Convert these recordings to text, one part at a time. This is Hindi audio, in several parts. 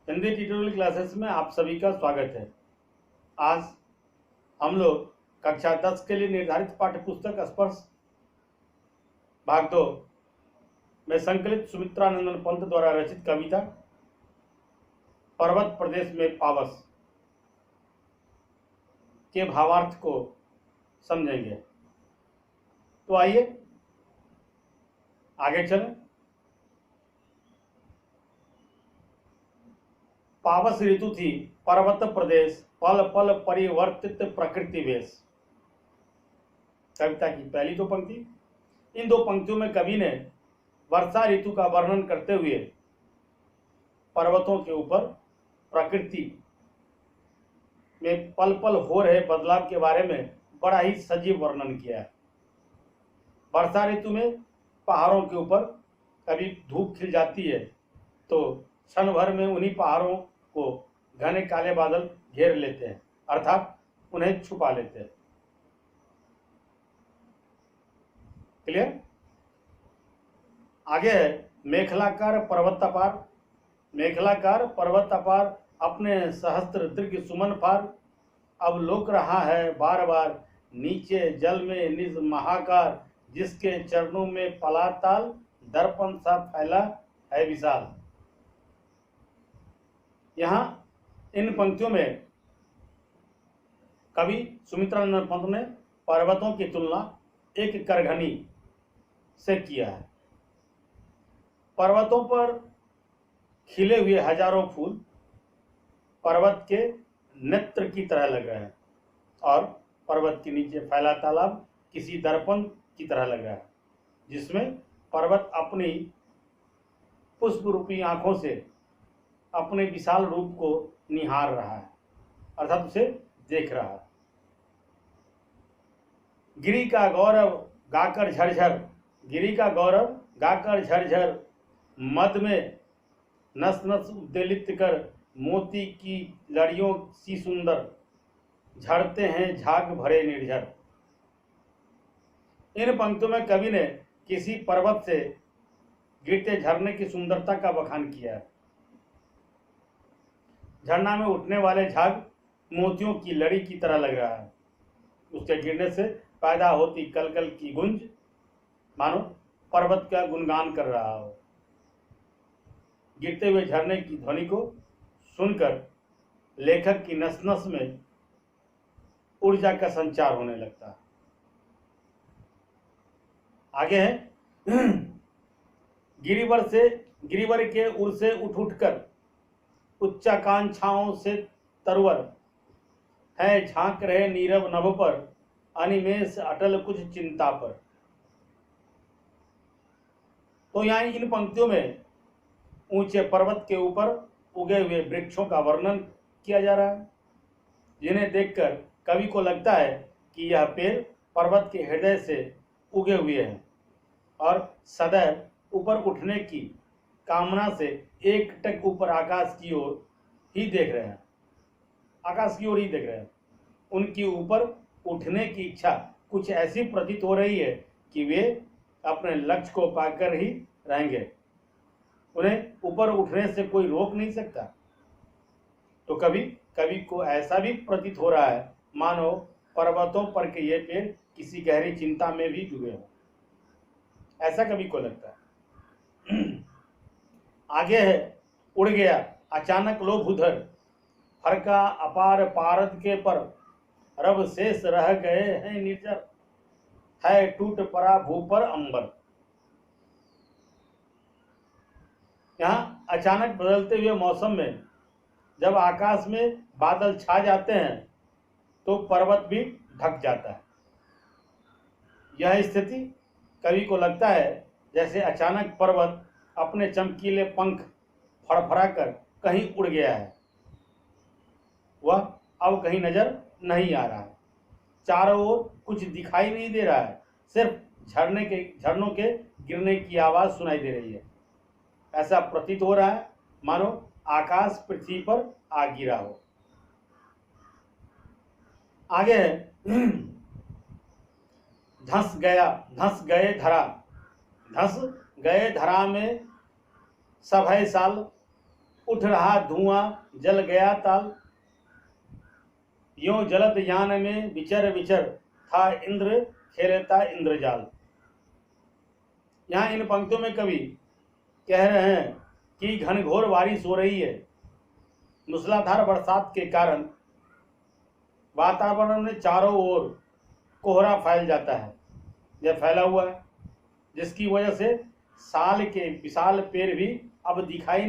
हिंदी ट्यूटोरियल क्लासेस में आप सभी का स्वागत है। आज हम लोग कक्षा 10 के लिए निर्धारित पाठ्य पुस्तक स्पर्श भाग 2 में संकलित सुमित्रानंदन पंत द्वारा रचित कविता पर्वत प्रदेश में पावस के भावार्थ को समझेंगे। तो आइए आगे चलें। पावस ऋतु थी पर्वत प्रदेश, पल पल परिवर्तित प्रकृति वेश। कविता की पहली दो पंक्ति। इन दो पंक्तियों में कवि ने वर्षा ऋतु का वर्णन करते हुए पर्वतों के ऊपर प्रकृति में पल पल हो रहे बदलाव के बारे में बड़ा ही सजीव वर्णन किया है। वर्षा ऋतु में पहाड़ों के ऊपर कभी धूप खिल जाती है तो क्षण भर में उन्हीं पहाड़ों को घने काले बादल घेर लेते हैं, अर्थात उन्हें छुपा लेते हैं। क्लियर? आगे है मेखलाकार पर्वत अपार। मेखलाकार पर्वत अपार अपने सहस्त्र दीर्घ सुमन पार। अब लोक रहा है बार बार नीचे जल में निज महाकार। जिसके चरणों में पलाताल दर्पण सा फैला है विशाल। यहाँ इन पंक्तियों में कवि सुमित्रानंदन पंत ने पर्वतों की तुलना एक करघनी से किया है। पर्वतों पर खिले हुए हजारों फूल पर्वत के नेत्र की तरह लग रहे हैं और पर्वत के नीचे फैला तालाब किसी दर्पण की तरह लग रहा है, जिसमें पर्वत अपनी पुष्प रूपी आंखों से अपने विशाल रूप को निहार रहा है, अर्थात उसे देख रहा है। गिरी का गौरव गाकर झरझर, गिरी का गौरव गाकर झरझर। मद में नस नस उद्वेलित कर मोती की लड़ियों सी सुंदर। झड़ते हैं झाग भरे निर्झर। इन पंक्तियों में कवि ने किसी पर्वत से गिरते झरने की सुंदरता का बखान किया है। झरना में उठने वाले झाग मोतियों की लड़ी की तरह लग रहा है। उसके गिरने से पैदा होती कलकल की गूंज मानो पर्वत का गुणगान कर रहा हो। गिरते हुए झरने की ध्वनि को सुनकर लेखक की नस नस में ऊर्जा का संचार होने लगता है। आगे है गिरिवर के उर से उठकर उच्चाकांक्षाओं से तरवर है। झांक रहे नीरव नभ पर अनिमेष अटल कुछ चिंता पर। तो यहाँ इन पंक्तियों में ऊंचे पर्वत के ऊपर उगे हुए वृक्षों का वर्णन किया जा रहा है, जिन्हें देखकर कवि को लगता है कि यह पेड़ पर्वत के हृदय से उगे हुए हैं और सदैव ऊपर उठने की कामना से एक टक ऊपर आकाश की ओर ही देख रहे हैं। आकाश की ओर ही देख रहे हैं। उनकी ऊपर उठने की इच्छा कुछ ऐसी प्रतीत हो रही है कि वे अपने लक्ष्य को पाकर ही रहेंगे। उन्हें ऊपर उठने से कोई रोक नहीं सकता। तो कवि को ऐसा भी प्रतीत हो रहा है मानो पर्वतों पर के ये पेड़ किसी गहरी चिंता में भी डूबे हों, ऐसा कवि को लगता है। आगे है उड़ गया अचानक लोभ उधर। फरका अपार पारद के पर रब शेष रह गए हैं निर्जर। है टूट पड़ा भू पर अंबर। यहाँ अचानक बदलते हुए मौसम में जब आकाश में बादल छा जाते हैं तो पर्वत भी ढक जाता है। यह स्थिति कवि को लगता है जैसे अचानक पर्वत अपने चमकीले पंख फड़फड़ाकर कहीं उड़ गया है। वह अब कहीं नजर नहीं आ रहा है। चारों ओर कुछ दिखाई नहीं दे रहा है, सिर्फ झरनों के गिरने की आवाज सुनाई दे रही है। ऐसा प्रतीत हो रहा है मानो आकाश पृथ्वी पर आ गिरा हो। आगे है धंस गए धरा में सब है साल। उठ रहा धुआं जल गया ताल, यों जलत यान में विचर विचर था इंद्र खेलता इंद्रजाल। यहाँ इन पंक्तियों में कवि कह रहे हैं कि घनघोर बारिश हो रही है। मूसलाधार बरसात के कारण वातावरण में चारों ओर कोहरा फैल जाता है, यह फैला हुआ है, जिसकी वजह से साल के विशाल पेड़ भी अब दिखाई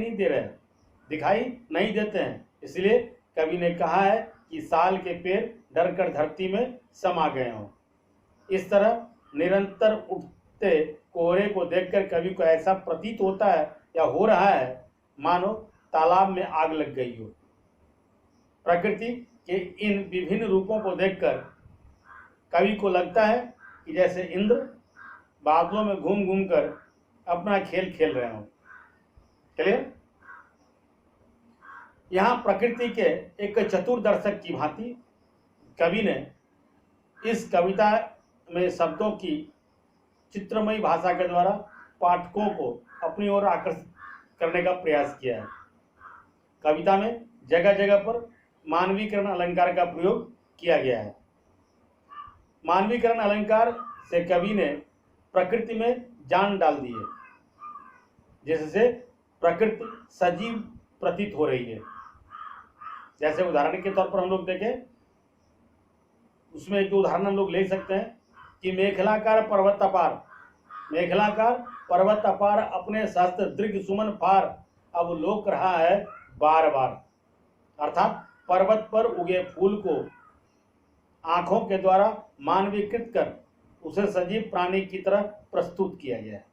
नहीं देते हैं। इसलिए कवि ने कहा है कि साल के पेड़ डरकर धरती में समा गए हों। इस तरह निरंतर उठते कोहरे को देखकर कवि को ऐसा प्रतीत होता है या हो रहा है मानो तालाब में आग लग गई हो। प्रकृति के इन विभिन्न रूपों को देखकर कवि को लगता है कि जैसे इंद्र बादलों में घूम घूम कर अपना खेल खेल रहे हों। क्लियर? यहाँ प्रकृति के एक चतुर दर्शक की भांति कवि ने इस कविता में शब्दों की चित्रमयी भाषा के द्वारा पाठकों को अपनी ओर आकर्षित करने का प्रयास किया है। कविता में जगह जगह पर मानवीकरण अलंकार का प्रयोग किया गया है। मानवीकरण अलंकार से कवि ने प्रकृति में जान डाल दी है, जिससे प्रकृति सजीव प्रतीत हो रही है। जैसे उदाहरण के तौर पर हम लोग देखें, उसमें एक दो उदाहरण हम लोग ले सकते हैं कि मेखलाकार पर्वत अपार अपने सहस्त्र दीर्घ सुमन पार अब लोक रहा है बार बार। अर्थात पर्वत पर उगे फूल को आंखों के द्वारा मानवीकृत कर उसे सजीव प्राणी की तरह प्रस्तुत किया गया है।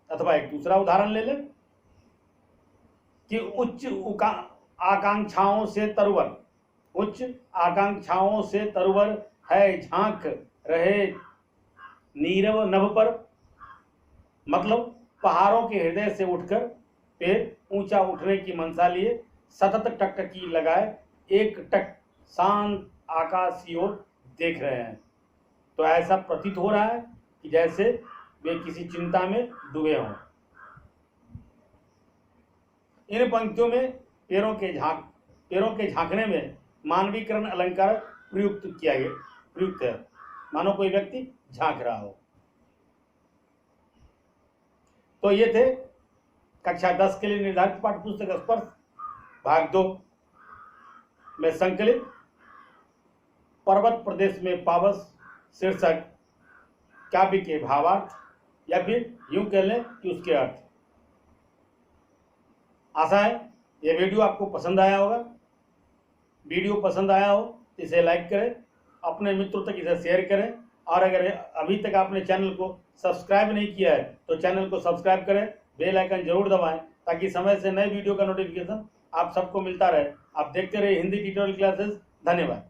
अथवा एक दूसरा उदाहरण ले लें कि उच्च आकांक्षाओं से तरवर है झांक रहे नीरव नभ पर। मतलब पहाड़ों के हृदय से उठकर पेड़ ऊंचा उठने की मंशा लिए सतत टकटकी लगाए एक टक शांत आकाश की ओर देख रहे हैं। तो ऐसा प्रतीत हो रहा है कि जैसे वे किसी चिंता में डूबे हों। इन पंक्तियों में पेड़ों के झांकने में मानवीकरण अलंकार प्रयुक्त है, मानो कोई व्यक्ति झांक रहा हो। तो ये थे कक्षा 10 के लिए निर्धारित पाठ्य पुस्तक स्पर्श भाग 2 में संकलित पर्वत प्रदेश में पावस शीर्षक काव्य के भावार्थ, या फिर यूं कह लें कि उसके अर्थ। आशा है यह वीडियो आपको पसंद आया होगा। वीडियो पसंद आया हो तो इसे लाइक करें, अपने मित्रों तक इसे शेयर करें, और अगर अभी तक आपने चैनल को सब्सक्राइब नहीं किया है तो चैनल को सब्सक्राइब करें, बेल आइकन जरूर दबाएं ताकि समय से नए वीडियो का नोटिफिकेशन आप सबको मिलता रहे। आप देखते रहे हिंदी ट्यूटोरियल क्लासेस। धन्यवाद।